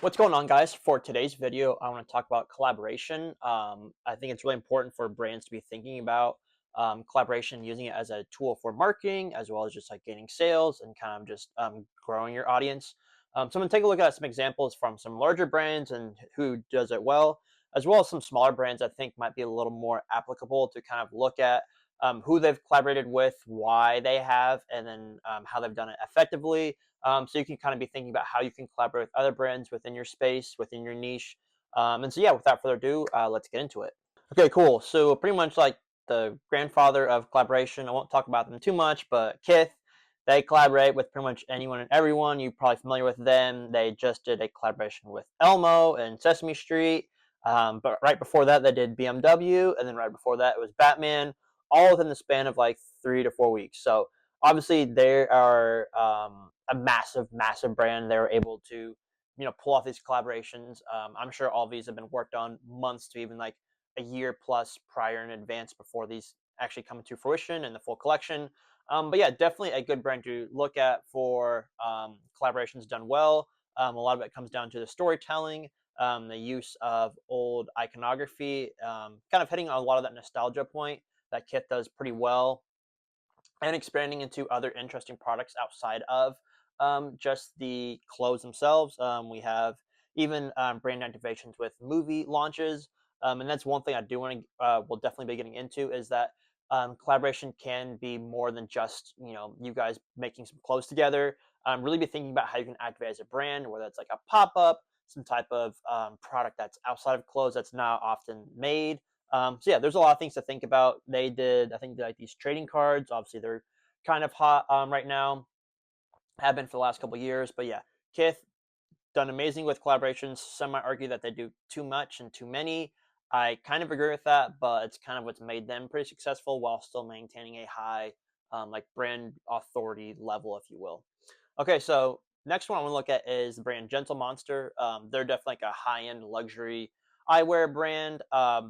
What's going on, guys? For today's video, I want to talk about collaboration. I think it's really important for brands to be thinking about collaboration, using it as a tool for marketing, as well as just like gaining sales and kind of just growing your audience. So I'm going to take a look at some examples from some larger brands and who does it well, as well as some smaller brands I think might be a little more applicable to kind of look at who they've collaborated with, why they have, and then how they've done it effectively, so you can kind of be thinking about how you can collaborate with other brands within your space, within your niche. And so, yeah, without further ado, let's get into it. Okay, cool. So pretty much like the grandfather of collaboration, I won't talk about them too much, but Kith, they collaborate with pretty much anyone and everyone. You're probably familiar with them. They just did a collaboration with Elmo and Sesame Street. But right before that, they did BMW. And then right before that, it was Batman, all within the span of like 3 to 4 weeks. So obviously they are a massive, massive brand. They're able to, pull off these collaborations. I'm sure all these have been worked on months to even like a year plus prior in advance before these actually come to fruition and the full collection. But yeah, definitely a good brand to look at for collaborations done well. A lot of it comes down to the storytelling, the use of old iconography, kind of hitting on a lot of that nostalgia point that Kith does pretty well, and expanding into other interesting products outside of just the clothes themselves. We have even brand activations with movie launches, and that's one thing I do want to will definitely be getting into, is that collaboration can be more than just you guys making some clothes together. Really be thinking about how you can activate as a brand, whether it's like a pop up, some type of product that's outside of clothes that's not often made. So yeah, there's a lot of things to think about. They did, I think, like these trading cards. Obviously, they're kind of hot right now. Have been for the last couple of years. But yeah, Kith done amazing with collaborations. Some might argue that they do too much and too many. I kind of agree with that, but it's kind of what's made them pretty successful while still maintaining a high like brand authority level, if you will. Okay, so next one I want to look at is the brand Gentle Monster. They're definitely like a high-end luxury eyewear brand.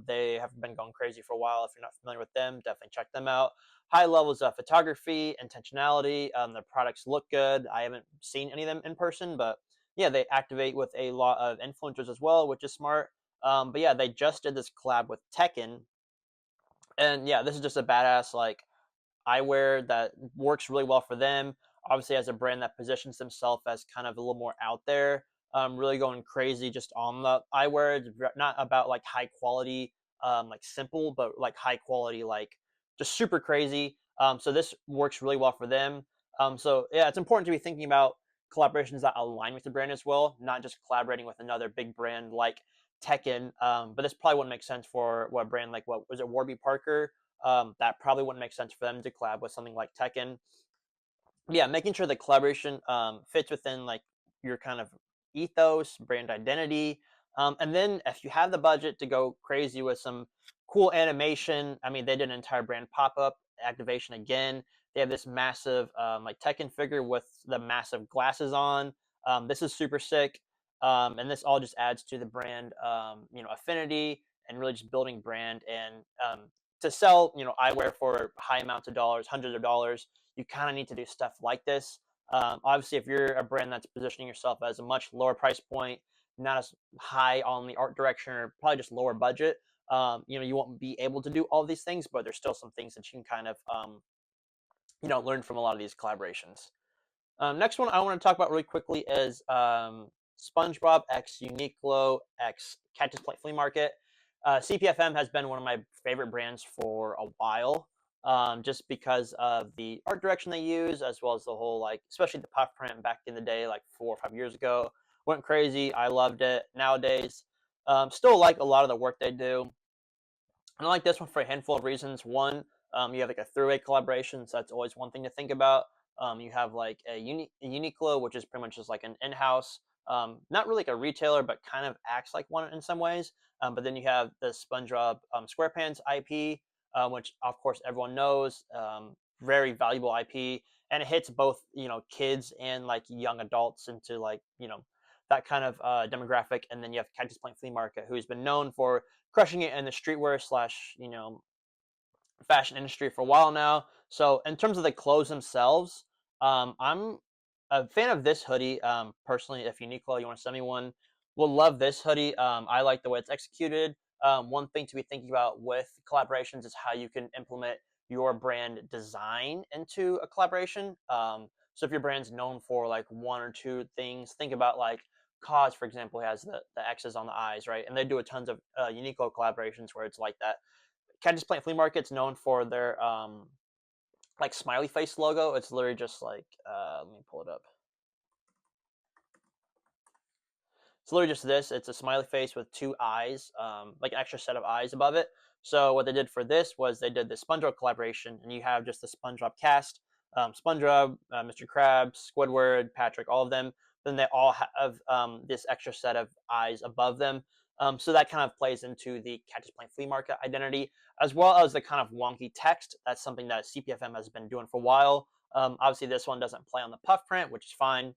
They have been going crazy for a while. If you're not familiar with them, definitely check them out. High levels of photography, intentionality. Their products look good. I haven't seen any of them in person, but yeah, they activate with a lot of influencers as well, which is smart. But yeah, they just did this collab with Tekken, and yeah, this is just a badass like eyewear that works really well for them. Obviously, as a brand that positions themselves as kind of a little more out there, really going crazy just on the eyewear. It's not about like high quality, like simple, but like high quality, like just super crazy. So this works really well for them. So yeah, it's important to be thinking about collaborations that align with the brand as well, not just collaborating with another big brand like Tekken. But this probably wouldn't make sense for what brand, like what was it, Warby Parker. That probably wouldn't make sense for them to collab with something like Tekken. Yeah, making sure the collaboration fits within like your kind of ethos, brand identity, and then if you have the budget to go crazy with some cool animation, I mean, they did an entire brand pop up activation again. They have this massive like Tekken figure with the massive glasses on. This is super sick, and this all just adds to the brand, affinity, and really just building brand. And to sell, eyewear for high amounts of dollars, hundreds of dollars, you kind of need to do stuff like this. Obviously, if you're a brand that's positioning yourself as a much lower price point, not as high on the art direction, or probably just lower budget, you won't be able to do all these things, but there's still some things that you can kind of, learn from a lot of these collaborations. Next one I want to talk about really quickly is SpongeBob X Uniqlo X Cactus Plant Flea Market. CPFM has been one of my favorite brands for a while, just because of the art direction they use, as well as the whole, like, especially the puff print back in the day, like 4 or 5 years ago. Went crazy. I loved it. Nowadays, still like a lot of the work they do. I like this one for a handful of reasons. One, you have like a three-way collaboration, so that's always one thing to think about. You have like a Uniqlo, which is pretty much just like an in-house, not really like a retailer, but kind of acts like one in some ways. But then you have the SpongeBob SquarePants IP, which of course everyone knows, very valuable IP, and it hits both kids and like young adults into like that kind of demographic. And then you have Cactus Plant Flea Market, who's been known for crushing it in the streetwear slash fashion industry for a while now. So in terms of the clothes themselves, I'm a fan of this hoodie. Personally, if Uniqlo, you want to send me one, Will love this hoodie. I like the way it's executed. One thing to be thinking about with collaborations is how you can implement your brand design into a collaboration. So if your brand's known for like one or two things, think about like Cause, for example, has the X's on the eyes, right? And they do a tons of Uniqlo collaborations where it's like that. Catches Plant Flea Market's known for their like smiley face logo. It's literally just like let me pull it up. It's literally just this. It's a smiley face with two eyes, like an extra set of eyes above it. So what they did for this was they did the SpongeBob collaboration, and you have just the SpongeBob cast, SpongeBob, Mr. Krabs, Squidward, Patrick, all of them. Then they all have this extra set of eyes above them. So that kind of plays into the Cactus Plant Flea Market identity, as well as the kind of wonky text. That's something that CPFM has been doing for a while. Obviously, this one doesn't play on the puff print, which is fine,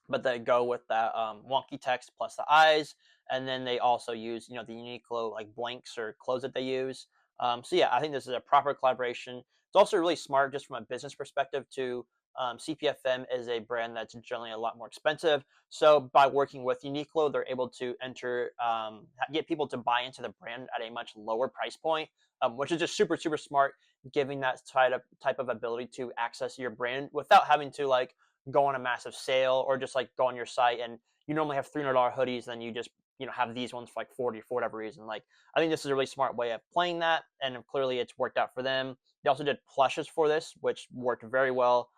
but they go with that wonky text plus the eyes, and then they also use the Uniqlo like blanks or clothes that they use. So yeah, I think this is a proper collaboration. It's also really smart just from a business perspective to CPFM is a brand that's generally a lot more expensive. So by working with Uniqlo, they're able to get people to buy into the brand at a much lower price point, which is just super super smart, giving that type of ability to access your brand without having to like go on a massive sale or just like go on your site and you normally have $300 hoodies, then you just have these ones for like 40 for whatever reason. Like I think this is a really smart way of playing that, and clearly it's worked out for them. They also did plushes for this, which worked very well.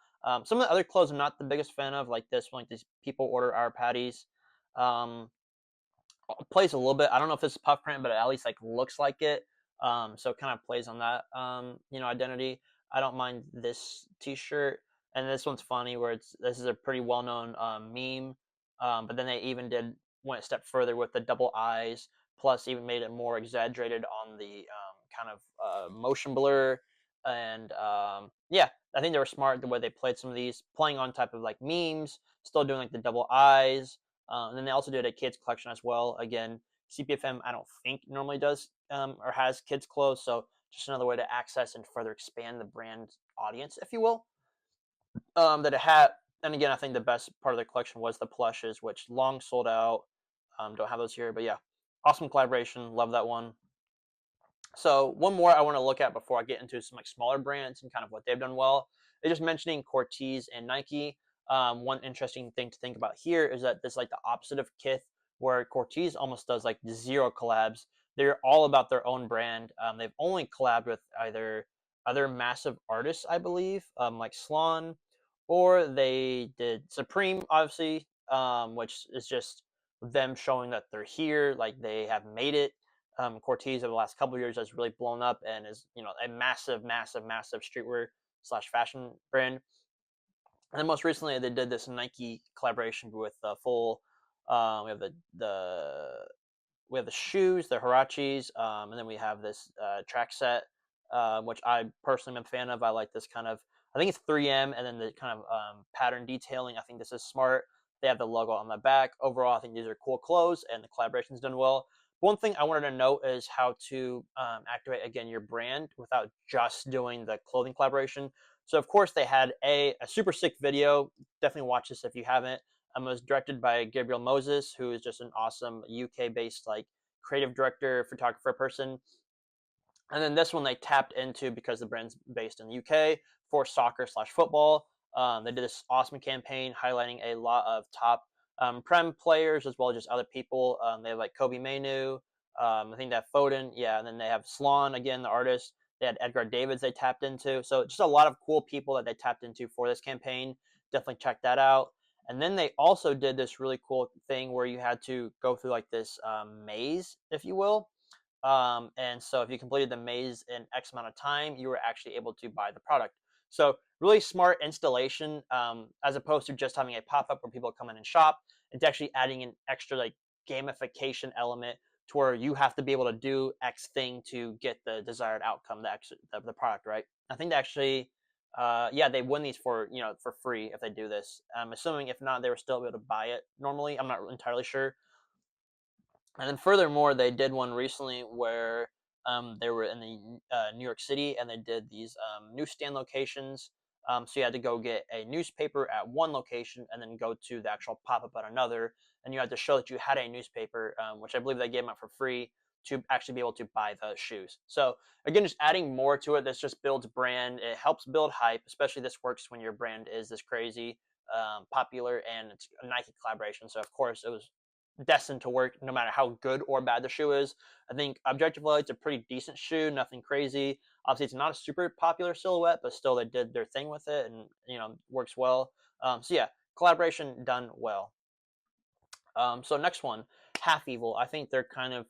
Some of the other clothes I'm not the biggest fan of, like this one, like these people order our patties. Um, plays a little bit. I don't know if it's puff print, but it at least like looks like it. So it kind of plays on that identity. I don't mind this T-shirt, and this one's funny where this is a pretty well-known meme. But then they even went a step further with the double eyes, plus even made it more exaggerated on the kind of motion blur. And yeah, I think they were smart the way they played some of these, playing on type of like memes, still doing like the double eyes, and then they also did a kids collection as well. Again, CPFM I don't think normally does or has kids clothes, so just another way to access and further expand the brand audience, if you will. That it had, and again, I think the best part of the collection was the plushes, which long sold out. Don't have those here, but yeah, awesome collaboration. Love that one. So one more I want to look at before I get into some like smaller brands and kind of what they've done well. They're just mentioning Cortiz and Nike. One interesting thing to think about here is that this is like the opposite of Kith, where Cortiz almost does like zero collabs. They're all about their own brand. They've only collabed with either other massive artists, I believe, like Slon, or they did Supreme, obviously, which is just them showing that they're here, like they have made it. Cortez over the last couple of years has really blown up and is a massive, massive, massive streetwear slash fashion brand. And then most recently, they did this Nike collaboration with full. We have the shoes, the Huaraches, and then we have this track set, which I personally am a fan of. I like this kind of. I think it's 3M, and then the kind of pattern detailing. I think this is smart. They have the logo on the back. Overall, I think these are cool clothes, and the collaboration's done well. One thing I wanted to note is how to activate again your brand without just doing the clothing collaboration. So of course they had a super sick video. Definitely watch this if you haven't. It was directed by Gabriel Moses, who is just an awesome UK-based like creative director, photographer person. And then this one they tapped into because the brand's based in the UK for soccer slash football. They did this awesome campaign highlighting a lot of top Prem players as well as just other people. They have like Kobe Mainu. I think they have Foden. Yeah, and then they have Slon, again, the artist. They had Edgar Davids they tapped into. So just a lot of cool people that they tapped into for this campaign. Definitely check that out. And then they also did this really cool thing where you had to go through like this maze, if you will. And so if you completed the maze in X amount of time, you were actually able to buy the product. So really smart installation, as opposed to just having a pop-up where people come in and shop. It's actually adding an extra like gamification element to where you have to be able to do X thing to get the desired outcome, the product, right? I think they actually, yeah, they win these for free if they do this. I'm assuming if not, they were still able to buy it normally. I'm not entirely sure. And then furthermore, they did one recently where they were in the New York City, and they did these newsstand locations. So you had to go get a newspaper at one location and then go to the actual pop-up at another, and you had to show that you had a newspaper, which I believe they gave out for free to actually be able to buy the shoes. So again, just adding more to it. This just builds brand. It helps build hype. Especially this works when your brand is this crazy popular and it's a Nike collaboration. So of course it was destined to work no matter how good or bad the shoe is. I think objectively it's a pretty decent shoe, nothing crazy. Obviously, it's not a super popular silhouette, but still they did their thing with it, and works well. So yeah, collaboration done well. So next one, Half Evil. I think they're kind of,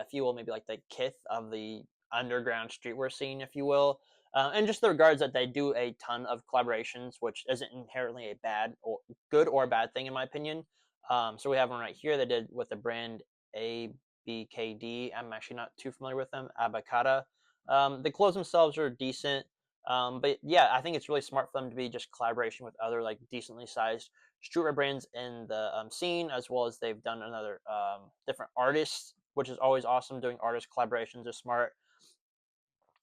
if you will, maybe like the Kith of the underground streetwear scene, if you will. And just the regards that they do a ton of collaborations, which isn't inherently a bad or good or bad thing in my opinion. So we have one right here they did with the brand ABKD. I'm actually not too familiar with them. Abacada. The clothes themselves are decent. But yeah, I think it's really smart for them to be just collaboration with other like decently sized streetwear brands in the scene, as well as they've done another different artists, which is always awesome. Doing artist collaborations is smart,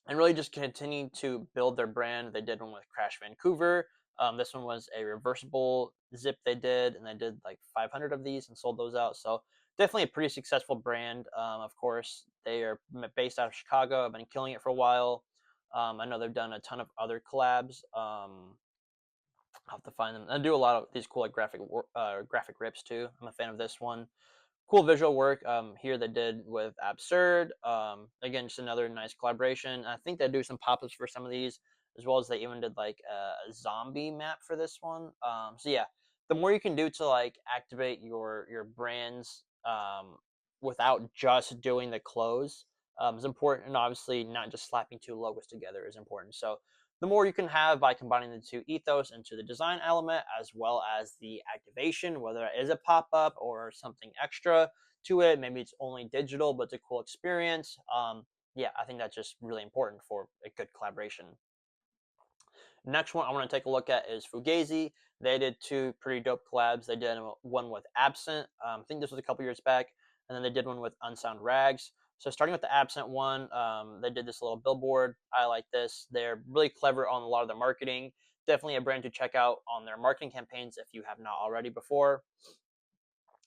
and really just continue to build their brand. They did one with Crash Vancouver. This one was a reversible zip they did, and they did like 500 of these and sold those out. So definitely a pretty successful brand. Of course, they are based out of Chicago. I've been killing it for a while. I know they've done a ton of other collabs. I'll have to find them. I do a lot of these cool like graphic rips too. I'm a fan of this one. Cool visual work. Here they did with Absurd. Again, just another nice collaboration. I think they do some pop-ups for some of these, as well as they even did like a zombie map for this one. So yeah, the more you can do to like activate your brands without just doing the clothes is important, and obviously not just slapping two logos together is important. So the more you can have by combining the two ethos into the design element as well as the activation, whether it is a pop-up or something extra to it, maybe it's only digital but it's a cool experience. Yeah, I think that's just really important for a good collaboration. Next one I want to take a look at is Fugazi. They did two pretty dope collabs. They did one with Absent. I think this was a couple years back, and then they did one with Unsound Rags. So starting with the Absent one, they did this little billboard. I like this. They're really clever on a lot of their marketing. Definitely a brand to check out on their marketing campaigns if you have not already before.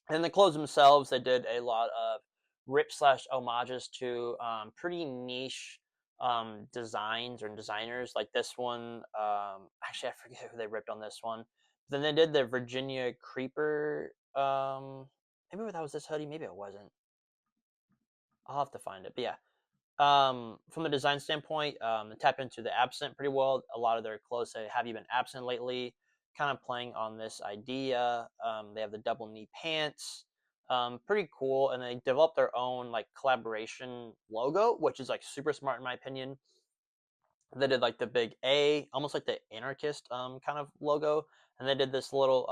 And the clothes themselves, they did a lot of rip slash homages to pretty niche designs or designers. Like this one, actually I forget who they ripped on this one. But then they did the Virginia Creeper. Maybe that was this hoodie. Maybe it wasn't. I'll have to find it. But yeah, from a design standpoint, tap into the Absent pretty well. A lot of their clothes say, "Have you been absent lately?" Kind of playing on this idea. They have the double knee pants, pretty cool, and they developed their own like collaboration logo, which is like super smart in my opinion. They did like the big A, almost like the anarchist kind of logo, and they did this little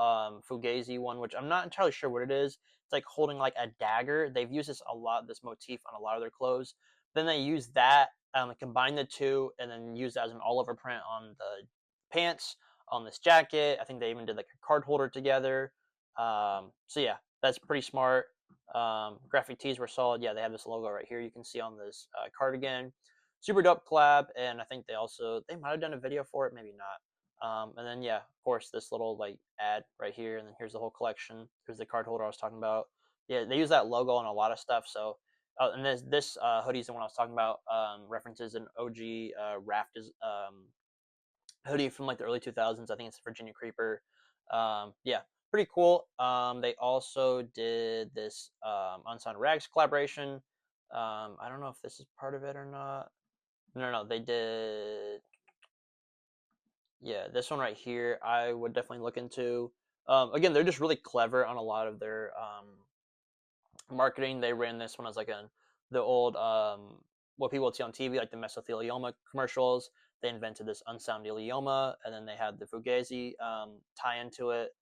Fugazi one, which I'm not entirely sure what it is. It's like holding like a dagger. They've used this a lot, this motif on a lot of their clothes. Then they use that, combine the two, and then use that as an all over print on the pants, on this jacket. I think they even did like a card holder together. So yeah, that's pretty smart. Graphic tees were solid. Yeah, they have this logo right here. You can see on this cardigan. Super dope collab, and I think they might have done a video for it, maybe not. And then yeah, of course, this little like ad right here, and then here's the whole collection. Here's the card holder I was talking about. Yeah, they use that logo on a lot of stuff. So, and this hoodie is the one I was talking about. References an OG Raft hoodie from like the early 2000s. I think it's Virginia Creeper. Yeah, pretty cool. They also did this Unsigned Rags collaboration. I don't know if this is part of it or not. No, they did. Yeah, this one right here, I would definitely look into. Again, they're just really clever on a lot of their marketing. They ran this one as like the old what people would see on TV, like the mesothelioma commercials. They invented this unsound ileoma, and then they had the Fugazi tie into it.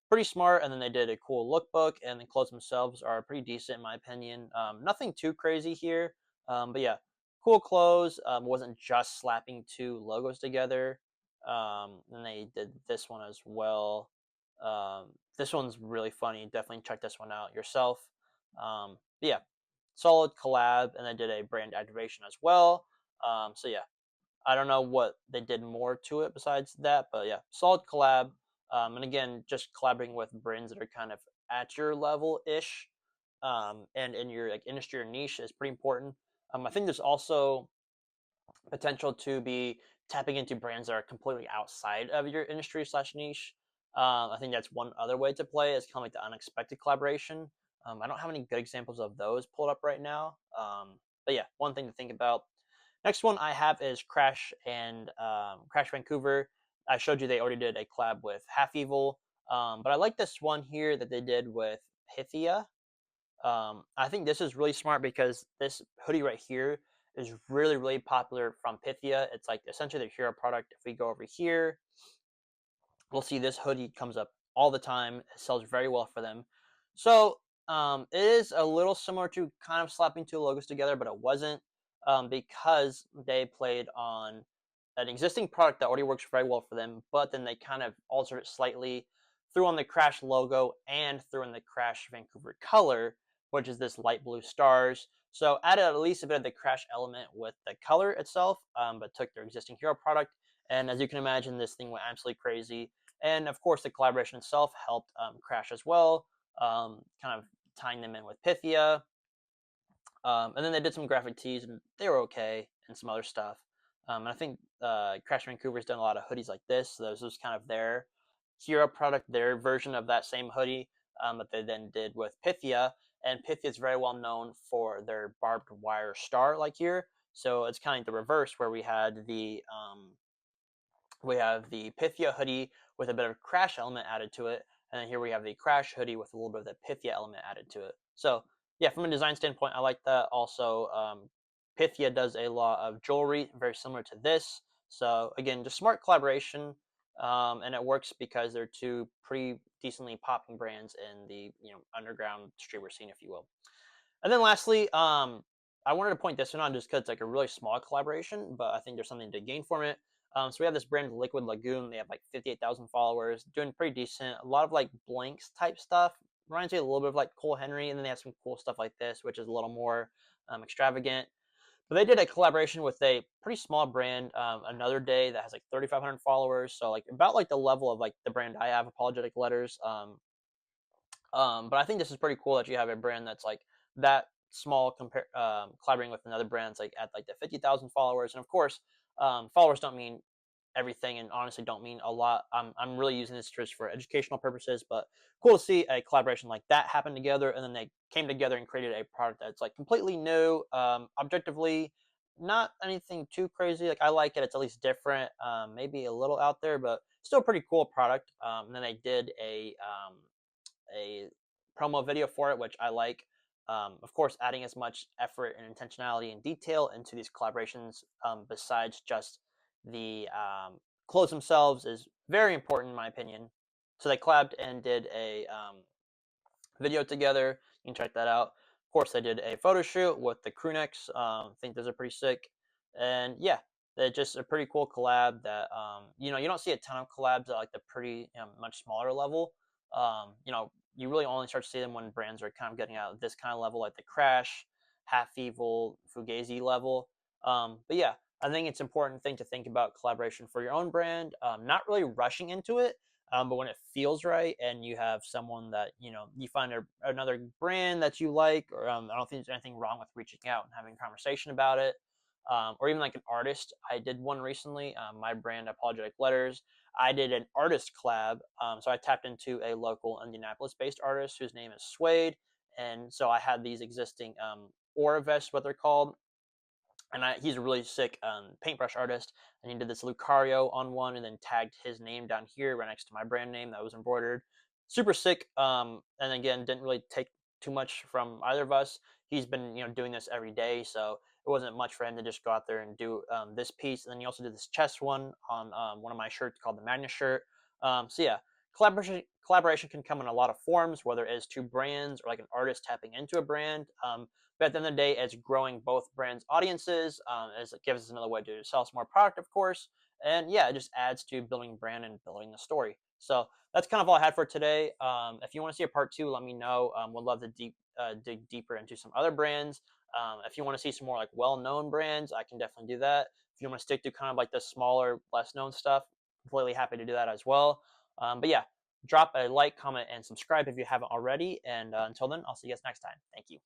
Pretty smart, and then they did a cool lookbook, and the clothes themselves are pretty decent in my opinion. Nothing too crazy here, but yeah, cool clothes. Wasn't just slapping two logos together. And they did this one as well. This one's really funny. Definitely check this one out yourself. Yeah, solid collab, and they did a brand activation as well. So yeah, I don't know what they did more to it besides that, but yeah, solid collab. And again, just collaborating with brands that are kind of at your level ish, and in your like industry or niche is pretty important. I think there's also potential to be tapping into brands that are completely outside of your industry slash niche. I think that's one other way to play. Is kind of like the unexpected collaboration. I don't have any good examples of those pulled up right now. But yeah, one thing to think about. Next one I have is Crash and Crash Vancouver. I showed you they already did a collab with Half Evil, but I like this one here that they did with Pythia. I think this is really smart because this hoodie right here is really, really popular from Pythia. It's like essentially their hero product. If we go over here, we'll see this hoodie comes up all the time. It sells very well for them. So it is a little similar to kind of slapping two logos together, but it wasn't, because they played on an existing product that already works very well for them, but then they kind of altered it slightly, threw on the Crash logo and threw in the Crash Vancouver color, which is this light blue stars. So added at least a bit of the Crash element with the color itself, but took their existing hero product. And as you can imagine, this thing went absolutely crazy. And of course, the collaboration itself helped Crash as well, kind of tying them in with Pythia. And then they did some graphic tees, and they were okay, and some other stuff. And I think Crash Vancouver's done a lot of hoodies like this. So this was kind of their hero product, their version of that same hoodie that they then did with Pythia. And Pythia is very well known for their barbed wire star, like here. So it's kind of like the reverse, where we have the Pythia hoodie with a bit of Crash element added to it, and then here we have the Crash hoodie with a little bit of the Pythia element added to it. So yeah, from a design standpoint, I like that. Also, Pythia does a lot of jewelry very similar to this. So again, just smart collaboration, and it works because they're two pretty decently popping brands in the underground streamer scene, if you will. And then lastly, I wanted to point this one out just because it's like a really small collaboration, but I think there's something to gain from it. So we have this brand Liquid Lagoon. They have like 58,000 followers, doing pretty decent. A lot of like blanks type stuff. Reminds me a little bit of like Cole Henry, and then they have some cool stuff like this, which is a little more extravagant. But they did a collaboration with a pretty small brand, Another Day, that has like 3,500 followers. So like about like the level of like the brand I have, Apologetic Letters. But I think this is pretty cool that you have a brand that's like that small, collaborating with another brand that's like at like the 50,000 followers. And of course, followers don't mean everything, and honestly don't mean a lot. I'm really using this just for educational purposes, but cool to see a collaboration like that happen together, and then they came together and created a product that's like completely new, objectively not anything too crazy. Like I like it; it's at least different, maybe a little out there, but still a pretty cool product. And then they did a promo video for it, which I like. Of course, adding as much effort and intentionality and detail into these collaborations, besides just the clothes themselves, is very important in my opinion. So they collabed and did a video together. You can check that out. Of course, they did a photo shoot with the crew necks. I think those are pretty sick. And yeah, they're just a pretty cool collab that you don't see a ton of collabs at like the pretty much smaller level. You really only start to see them when brands are kind of getting out of this kind of level, like the Crash, Half Evil, Fugazi level. But yeah, I think it's an important thing to think about collaboration for your own brand. Not really rushing into it, but when it feels right and you have someone that you find another brand that you like, or I don't think there's anything wrong with reaching out and having a conversation about it, or even like an artist. I did one recently. My brand, Apologetic Letters, I did an artist collab. So I tapped into a local Indianapolis-based artist whose name is Suede, and so I had these existing aura vests, what they're called, and he's a really sick paintbrush artist, and he did this Lucario on one and then tagged his name down here right next to my brand name that was embroidered. Super sick. And again, didn't really take too much from either of us. He's been doing this every day, so it wasn't much for him to just go out there and do this piece. And then he also did this chest one on one of my shirts called the Magnus shirt. So yeah, collaboration can come in a lot of forms, whether it's two brands or like an artist tapping into a brand. But at the end of the day, it's growing both brands' audiences, as it gives us another way to sell some more product, of course. And yeah, it just adds to building brand and building the story. So that's kind of all I had for today. If you want to see a part two, let me know. Would love to dig deeper into some other brands. If you want to see some more like well-known brands, I can definitely do that. If you want to stick to kind of like the smaller, less-known stuff, completely happy to do that as well. But yeah, drop a like, comment, and subscribe if you haven't already. And until then, I'll see you guys next time. Thank you.